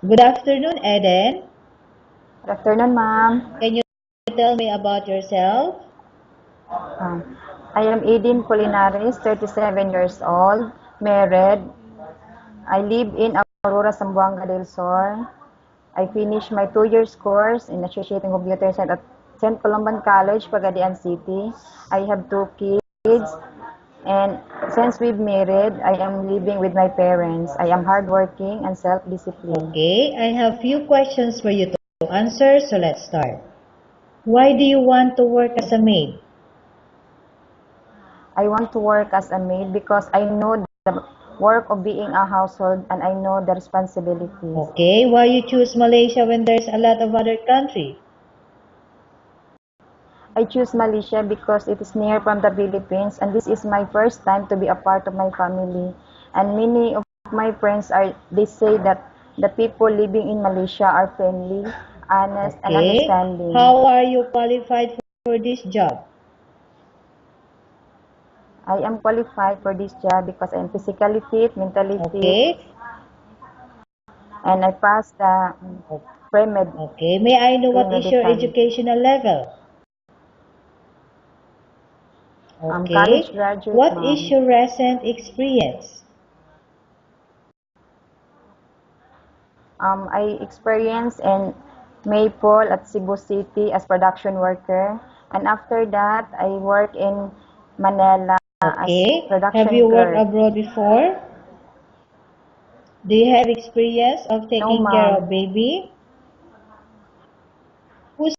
Good afternoon, Eden. Good afternoon, ma'am. Can you tell me about yourself? I am Edin Culinaris, 37 years old, married. I live in Aurora, Zamboanga del Sur. I finished my 2 years course in Associating Computer Science at St. Columban College, Pagadian City. I have 2 kids, and since we've married, I am living with my parents. I am hardworking and self-disciplined. Okay, I have few questions for you to answer, so let's start. Why do you want to work as a maid? I want to work as a maid because I know the work of being a household and I know the responsibilities. Okay, why you choose Malaysia when there's a lot of other country? I choose Malaysia because it is near from the Philippines and this is my first time to be a part of my family. And many of my friends they say that the people living in Malaysia are friendly, honest, and Okay, understanding. how are you qualified for this job? I am qualified for this job because I am physically fit, mentally fit, Okay, and I passed the pre-med. okay, may I know what is your Pre-medical. educational level? College Okay, graduate, what is ma'am. your recent experience? I experienced in Maypole at Cebu City as production worker, and after that, I work in Manila as Okay, have production you worked clerk. abroad before? Do you have experience of No, taking care of ma'am. baby? Whose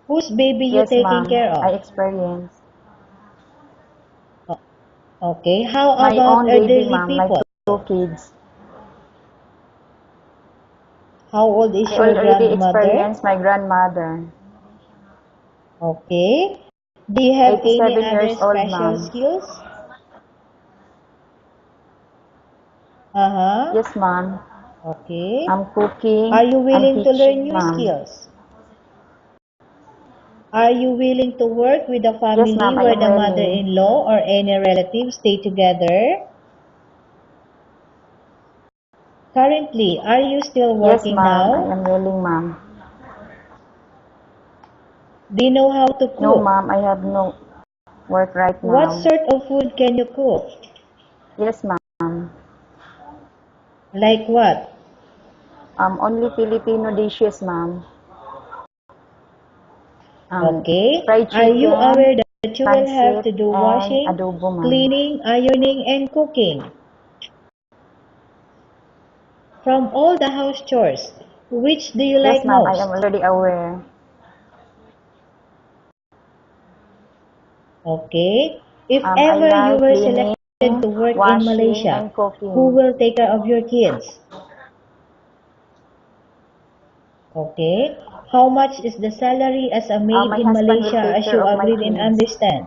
whose baby you Yes, taking ma'am. care I of? experienced. Okay, how My about own baby, elderly ma'am. My people? 2 kids. How old is I your already grandmother? experienced my grandmother. Okay. Do you have any 87 other years old, special ma'am. skills? Uh-huh. Yes, ma'am. Okay. I'm cooking Are you and willing to learn teaching, new ma'am. skills? Are you willing to work with a Yes, family ma'am. I where am the willing. mother-in-law or any relatives stay together? Currently, are you still Yes, working ma'am. I now? am willing, ma'am. Do you know how to No, cook? ma'am. I have no work right What now. sort of food can you cook? Yes, ma'am. Like what? Only Filipino dishes, ma'am. Okay. Fried Are you chicken, aware that you will have pancit, to do and washing, adobo, ma'am. cleaning, ironing, and cooking? From all the house chores, which do you Yes, like ma'am. I am most? already aware. Okay. If I ever you like were cleaning, selected to work in washing, Malaysia, and who cooking. will take care of your kids? Okay. How much is the salary as a maid My in husband will Malaysia take as care you of my agreed and kids. understand?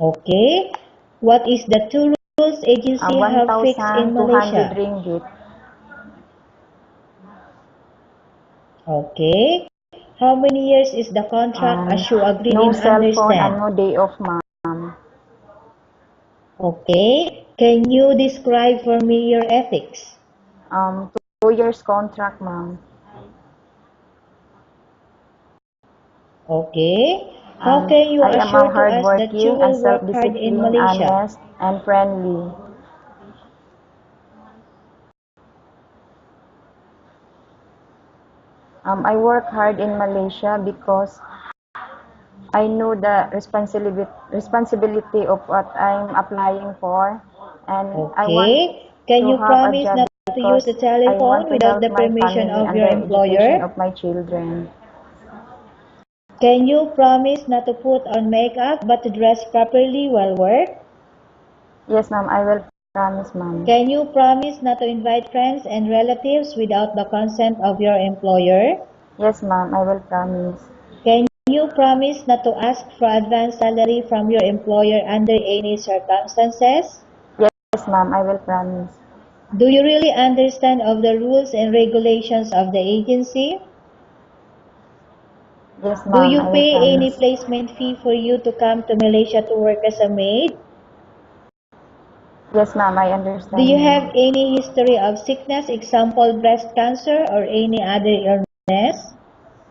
Okay. What is the two rules agency have fixed in 1,200 Malaysia? ringgit. Okay. How many years is the contract as you agreed No and cell phone and understand? no day off, ma'am. Okay. Can you describe for me your ethics? 2 years contract, ma'am. Okay. How can you I am assure to us that you hardworking and will work hard in self-disciplined, Malaysia? honest, and friendly. I work hard in Malaysia because I know the responsibility of what I'm applying for, and I want Okay. Can to you have a promise job not to use because the I telephone want to without help the my permission family of and your the education employer? of my children. Can you promise not to put on makeup but to dress properly while work? Yes, ma'am, I will promise, ma'am. Can you promise not to invite friends and relatives without the consent of your employer? Yes, ma'am, I will promise. Can you promise not to ask for advance salary from your employer under any circumstances? Yes, ma'am, I will promise. Do you really understand of the rules and regulations of the agency? Yes, Do ma'am, you I will pay any promise. placement fee for you to come to Malaysia to work as a maid? Yes, ma'am, I Do you have understand. any history of sickness, example breast cancer or any other illness?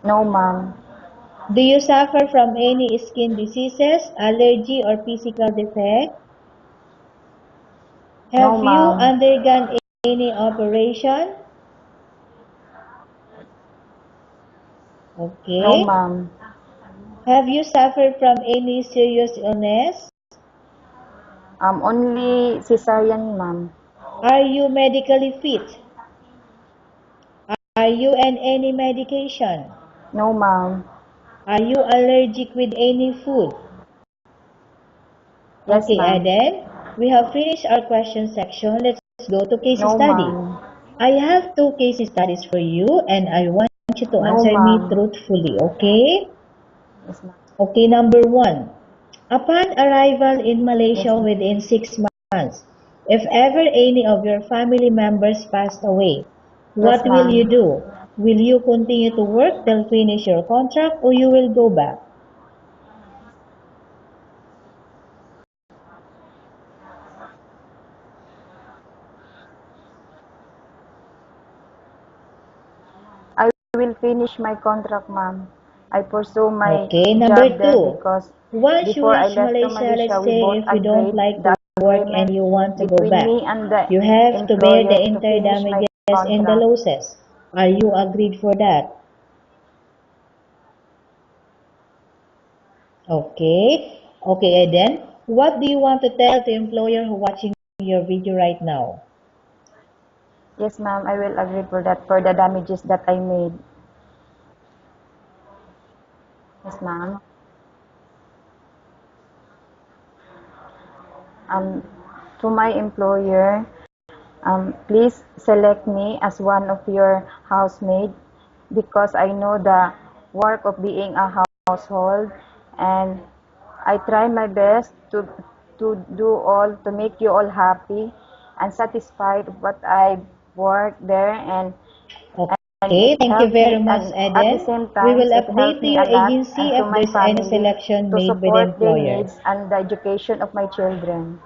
No, ma'am. Do you suffer from any skin diseases, allergy or physical defect? No, Have you ma'am. undergone any operation? No, Okay. ma'am. Have you suffered from any serious illness? Only cesarean, ma'am. Are you medically fit? Are you on any medication? No, ma'am. Are you allergic with any food? Yes, Okay, ma'am. Eden, we have finished our question section. Let's go to case No, study. ma'am. I have two case studies for you and I want you to No, answer me ma'am. truthfully, okay? Yes, ma'am. Okay, number one. Upon arrival in Yes, Malaysia ma'am. within 6 months, if ever any of your family members passed away, Yes, what will you ma'am. do? Will you continue to work till finish your contract or you will go back? I will finish my contract, ma'am. I pursue my Okay, number job there two. because Once you before I reach left to Malaysia, Malaysia, let's we say both if you don't agreed like the to work and agreement you want to go between back, me and the you have to bear the employer to entire finish my damages and the contract. losses. Are you agreed for that? Okay. Okay, Eden. What do you want to tell the employer who watching your video right now? Yes, ma'am, I will agree for that, for the damages that I made. Yes, ma'am. Um, to my employer, please select me as one of your housemaid because I know the work of being a household, and I try my best to do all to make you all happy and satisfied of what I work there, and Okay, it thank you helped very me, much, and at the Eden. same We time will it update helped to me your a lot agency and to if my there's any family selection to made by the support their employer. needs and the education of my children.